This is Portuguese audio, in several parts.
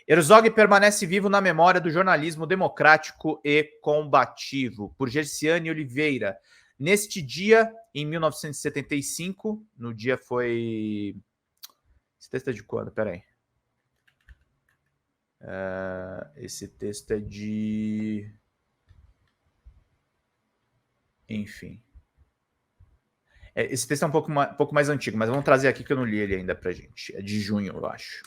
Herzog permanece vivo na memória do jornalismo democrático e combativo. Por Gerciane Oliveira. Neste dia, em 1975, no dia foi... Esse texto é de quando? Peraí. Esse texto é de... Enfim. Esse texto é um pouco mais antigo, mas vamos trazer aqui que eu não li ele ainda pra gente. É de junho, eu acho.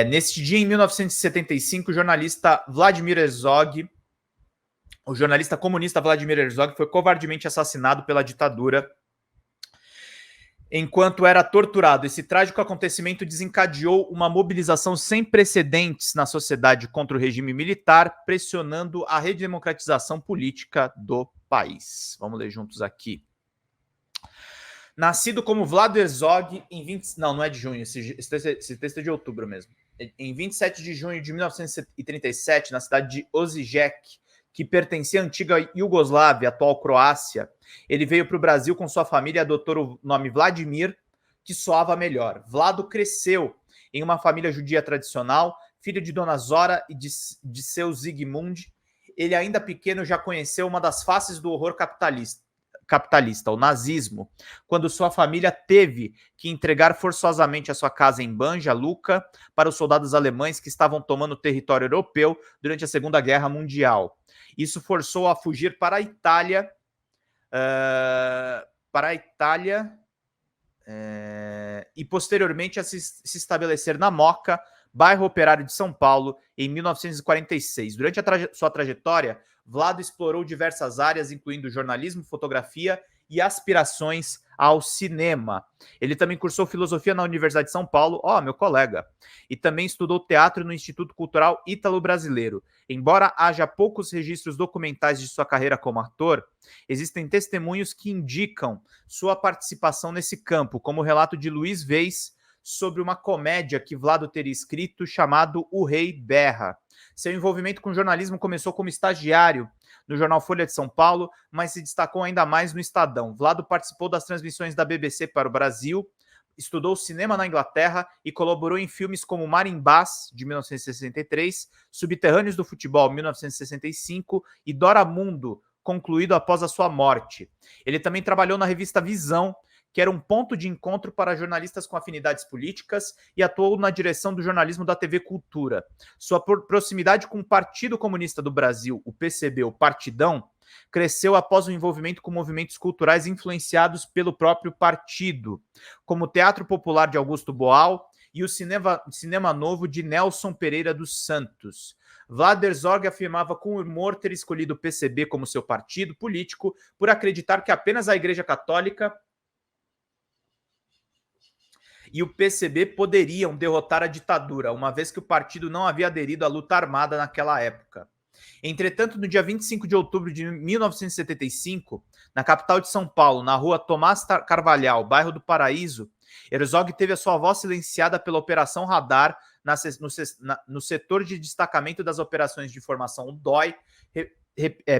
Neste dia, em 1975, o jornalista comunista Vladimir Herzog foi covardemente assassinado pela ditadura enquanto era torturado. Esse trágico acontecimento desencadeou uma mobilização sem precedentes na sociedade contra o regime militar, pressionando a redemocratização política do país. Vamos ler juntos aqui. Nascido como Vlad Herzog em 20... Não é de junho, esse texto é de outubro mesmo. Em 27 de junho de 1937, na cidade de Osijek, que pertencia à antiga Iugoslávia, atual Croácia, ele veio para o Brasil com sua família e adotou o nome Vladimir, que soava melhor. Vlado cresceu em uma família judia tradicional, filho de Dona Zora e de seu Zygmunt. Ele, ainda pequeno, já conheceu uma das faces do horror capitalista, o nazismo, quando sua família teve que entregar forçosamente a sua casa em Banja Luka para os soldados alemães que estavam tomando o território europeu durante a Segunda Guerra Mundial. Isso forçou a fugir para a Itália, e posteriormente a se estabelecer na Moca, bairro operário de São Paulo, em 1946. Durante sua trajetória, Vlado explorou diversas áreas, incluindo jornalismo, fotografia e aspirações ao cinema. Ele também cursou filosofia na Universidade de São Paulo, meu colega, e também estudou teatro no Instituto Cultural Ítalo-Brasileiro. Embora haja poucos registros documentais de sua carreira como ator, existem testemunhos que indicam sua participação nesse campo, como o relato de Luiz Weiss sobre uma comédia que Vlado teria escrito chamado O Rei Berra. Seu envolvimento com jornalismo começou como estagiário no jornal Folha de São Paulo, mas se destacou ainda mais no Estadão. Vlado participou das transmissões da BBC para o Brasil, estudou cinema na Inglaterra e colaborou em filmes como Marimbás, de 1963, Subterrâneos do Futebol, 1965 e Doramundo, concluído após a sua morte. Ele também trabalhou na revista Visão, que era um ponto de encontro para jornalistas com afinidades políticas, e atuou na direção do jornalismo da TV Cultura. Sua proximidade com o Partido Comunista do Brasil, o PCB, o Partidão, cresceu após o envolvimento com movimentos culturais influenciados pelo próprio partido, como o Teatro Popular de Augusto Boal e o Cinema Novo de Nelson Pereira dos Santos. Vlad Herzog afirmava com humor ter escolhido o PCB como seu partido político por acreditar que apenas a Igreja Católica e o PCB poderiam derrotar a ditadura, uma vez que o partido não havia aderido à luta armada naquela época. Entretanto, no dia 25 de outubro de 1975, na capital de São Paulo, na rua Tomás Carvalhal, bairro do Paraíso, Herzog teve a sua voz silenciada pela Operação Radar no setor de destacamento das operações de informação, o DOI,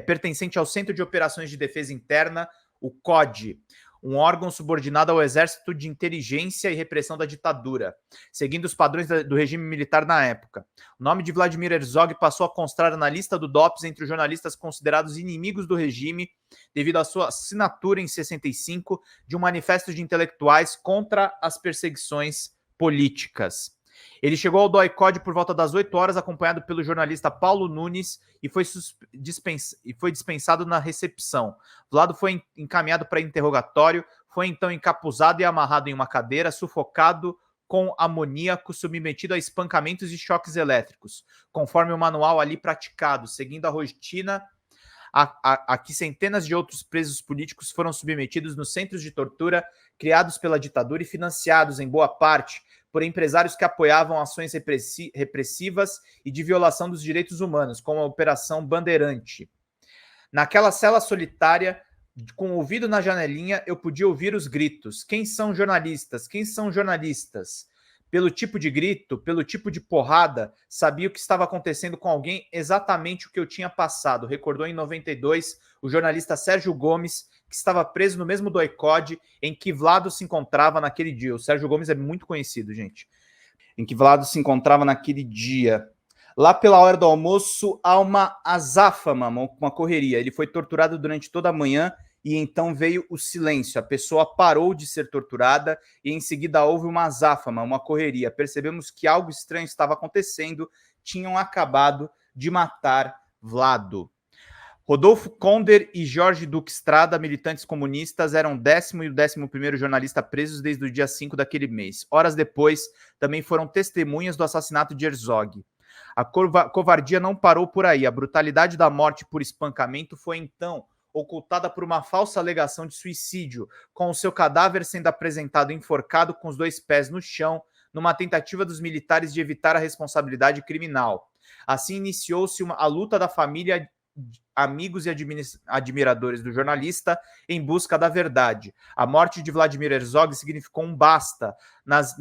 pertencente ao Centro de Operações de Defesa Interna, o CODE, um órgão subordinado ao Exército de Inteligência e Repressão da Ditadura, seguindo os padrões do regime militar na época. O nome de Vladimir Herzog passou a constar na lista do DOPS entre os jornalistas considerados inimigos do regime, devido à sua assinatura em 65 de um manifesto de intelectuais contra as perseguições políticas. Ele chegou ao DOI-CODE por volta das 8 horas, acompanhado pelo jornalista Paulo Nunes, e foi dispensado na recepção. Vlado foi encaminhado para interrogatório, foi então encapuzado e amarrado em uma cadeira, sufocado com amoníaco, submetido a espancamentos e choques elétricos, conforme o manual ali praticado, seguindo a rotina a que centenas de outros presos políticos foram submetidos nos centros de tortura criados pela ditadura e financiados, em boa parte, por empresários que apoiavam ações repressivas e de violação dos direitos humanos, como a Operação Bandeirante. Naquela cela solitária, com o ouvido na janelinha, eu podia ouvir os gritos. Quem são jornalistas? Quem são jornalistas? Pelo tipo de grito, pelo tipo de porrada, sabia o que estava acontecendo com alguém, exatamente o que eu tinha passado. Recordou em 92 o jornalista Sérgio Gomes, que estava preso no mesmo DOI-CODE em que Vlado se encontrava naquele dia. O Sérgio Gomes é muito conhecido, gente. em que Vlado se encontrava naquele dia. Lá pela hora do almoço, há uma azáfama, uma correria. Ele foi torturado durante toda a manhã e então veio o silêncio. A pessoa parou de ser torturada e em seguida houve uma azáfama, uma correria. Percebemos que algo estranho estava acontecendo. Tinham acabado de matar Vlado. Rodolfo Konder e Jorge Duque Estrada, militantes comunistas, eram o 10º e o 11º jornalista presos desde o dia 5 daquele mês. Horas depois, também foram testemunhas do assassinato de Herzog. A covardia não parou por aí. A brutalidade da morte por espancamento foi, então, ocultada por uma falsa alegação de suicídio, com o seu cadáver sendo apresentado enforcado com os 2 pés no chão, numa tentativa dos militares de evitar a responsabilidade criminal. Assim iniciou-se a luta da família, amigos e admiradores do jornalista em busca da verdade. A morte de Vladimir Herzog significou um basta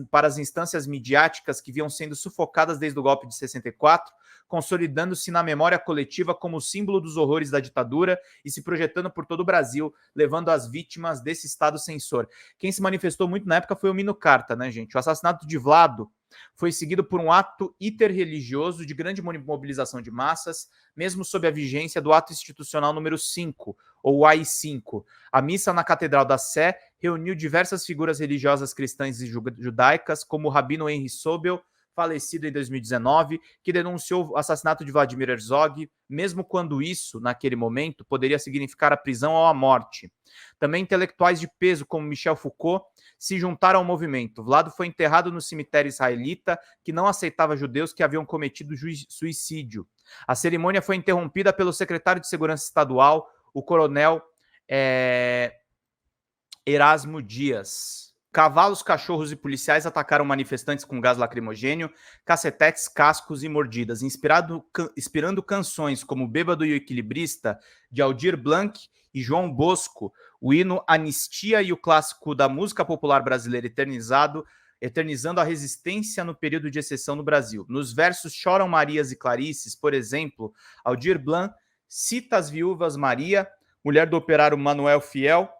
para as instâncias midiáticas que vinham sendo sufocadas desde o golpe de 64, consolidando-se na memória coletiva como símbolo dos horrores da ditadura e se projetando por todo o Brasil, levando as vítimas desse Estado censor. Quem se manifestou muito na época foi o Mino Carta, né, gente? O assassinato de Vlado foi seguido por um ato interreligioso de grande mobilização de massas, mesmo sob a vigência do Ato Institucional número 5, ou AI-5. A missa na Catedral da Sé reuniu diversas figuras religiosas cristãs e judaicas, como o rabino Henry Sobel, falecido em 2019, que denunciou o assassinato de Vladimir Herzog, mesmo quando isso, naquele momento, poderia significar a prisão ou a morte. Também intelectuais de peso, como Michel Foucault, se juntaram ao movimento. Vlado foi enterrado no cemitério israelita, que não aceitava judeus que haviam cometido suicídio. A cerimônia foi interrompida pelo secretário de Segurança Estadual, o coronel Erasmo Dias. Cavalos, cachorros e policiais atacaram manifestantes com gás lacrimogênio, cacetetes, cascos e mordidas, inspirando canções como Bêbado e o Equilibrista, de Aldir Blanc e João Bosco, o hino Anistia e o clássico da música popular brasileira eternizando a resistência no período de exceção no Brasil. Nos versos Choram Marias e Clarices, por exemplo, Aldir Blanc cita as viúvas Maria, mulher do operário Manuel Fiel,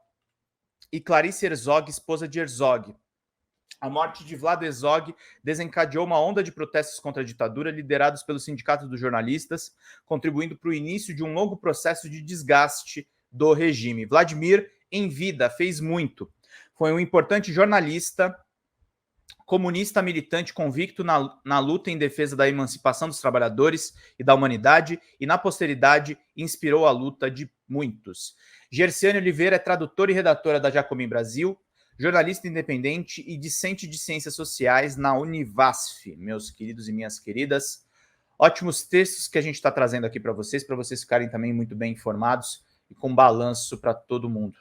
e Clarice Herzog, esposa de Herzog. A morte de Vlado Herzog desencadeou uma onda de protestos contra a ditadura liderados pelos sindicatos dos jornalistas, contribuindo para o início de um longo processo de desgaste do regime. Vladimir, em vida, fez muito. Foi um importante jornalista, comunista militante convicto na luta em defesa da emancipação dos trabalhadores e da humanidade, e na posteridade inspirou a luta de muitos. Gerciane Oliveira é tradutora e redatora da Jacobin Brasil, jornalista independente e discente de ciências sociais na Univasf, meus queridos e minhas queridas. Ótimos textos que a gente está trazendo aqui para vocês ficarem também muito bem informados e com balanço para todo mundo.